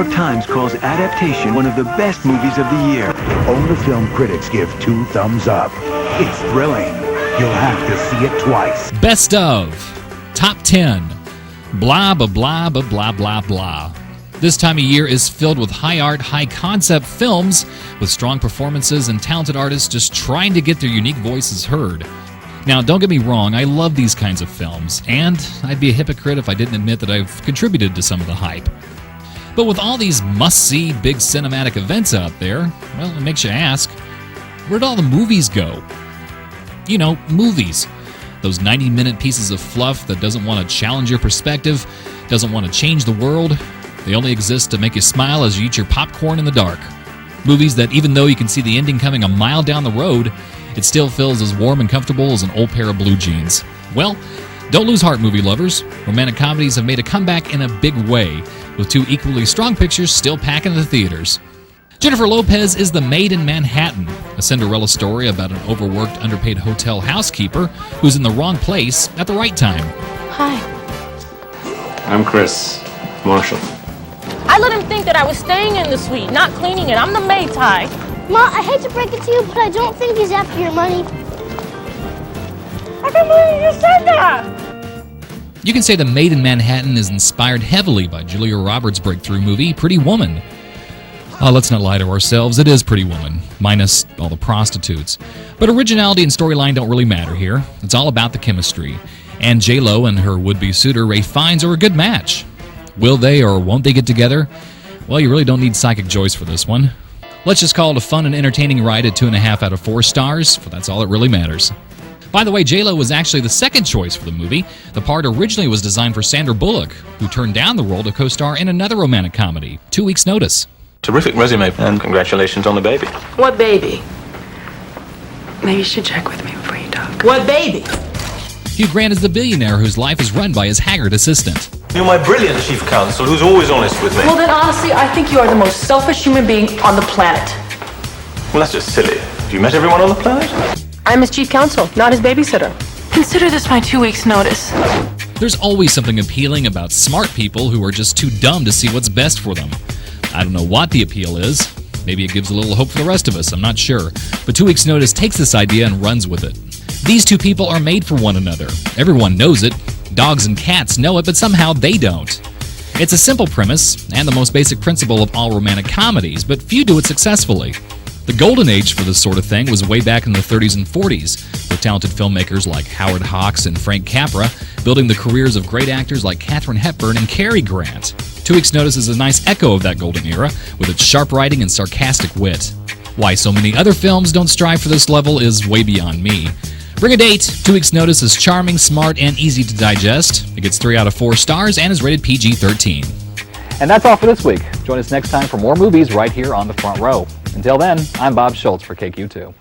York Times calls Adaptation one of the best movies of the year. Only film critics give 2 thumbs up. It's thrilling. You'll have to see it twice. Best of. Top 10. Blah, blah, blah, blah, blah, blah, blah. This time of year is filled with high art, high concept films with strong performances and talented artists just trying to get their unique voices heard. Now, don't get me wrong, I love these kinds of films, and I'd be a hypocrite if I didn't admit that I've contributed to some of the hype. But with all these must-see big cinematic events out there, well, it makes you ask, where'd all the movies go? You know, movies. Those 90-minute pieces of fluff that doesn't want to challenge your perspective, doesn't want to change the world. They only exist to make you smile as you eat your popcorn in the dark. Movies that, even though you can see the ending coming a mile down the road, it still feels as warm and comfortable as an old pair of blue jeans. Well, don't lose heart, movie lovers. Romantic comedies have made a comeback in a big way, with 2 equally strong pictures still packing the theaters. Jennifer Lopez is the Maid in Manhattan, a Cinderella story about an overworked, underpaid hotel housekeeper who's in the wrong place at the right time. Hi. I'm Chris Marshall. I let him think that I was staying in the suite, not cleaning it. I'm the maid, Ty. Ma, I hate to break it to you, but I don't think he's after your money. I can't believe you just said that! You can say The Maid in Manhattan is inspired heavily by Julia Roberts' breakthrough movie, Pretty Woman. Let's not lie to ourselves, it is Pretty Woman, minus all the prostitutes. But originality and storyline don't really matter here. It's all about the chemistry. And J-Lo and her would-be suitor Ray Fiennes are a good match. Will they or won't they get together? Well, you really don't need Psychic Joyce for this one. Let's just call it a fun and entertaining ride at 2.5 out of 4 stars, for that's all that really matters. By the way, J-Lo was actually the second choice for the movie. The part originally was designed for Sandra Bullock, who turned down the role to co-star in another romantic comedy, 2 Weeks' Notice. Terrific resume, and congratulations on the baby. What baby? Maybe you should check with me before you talk. What baby? Hugh Grant is the billionaire whose life is run by his haggard assistant. You're my brilliant chief counsel who's always honest with me. Well, then honestly, I think you are the most selfish human being on the planet. Well, that's just silly. Have you met everyone on the planet? I'm his chief counsel, not his babysitter. Consider this my 2 weeks' notice. There's always something appealing about smart people who are just too dumb to see what's best for them. I don't know what the appeal is. Maybe it gives a little hope for the rest of us, I'm not sure. But 2 Weeks' Notice takes this idea and runs with it. These 2 people are made for one another. Everyone knows it. Dogs and cats know it, but somehow they don't. It's a simple premise and the most basic principle of all romantic comedies, but few do it successfully. The golden age for this sort of thing was way back in the 30s and 40s, with talented filmmakers like Howard Hawks and Frank Capra building the careers of great actors like Katharine Hepburn and Cary Grant. 2 Weeks' Notice is a nice echo of that golden era, with its sharp writing and sarcastic wit. Why so many other films don't strive for this level is way beyond me. Bring a date. 2 Weeks' Notice is charming, smart, and easy to digest. It gets 3 out of 4 stars and is rated PG-13. And that's all for this week. Join us next time for more movies right here on the front row. Until then, I'm Bob Shultz for KQ2.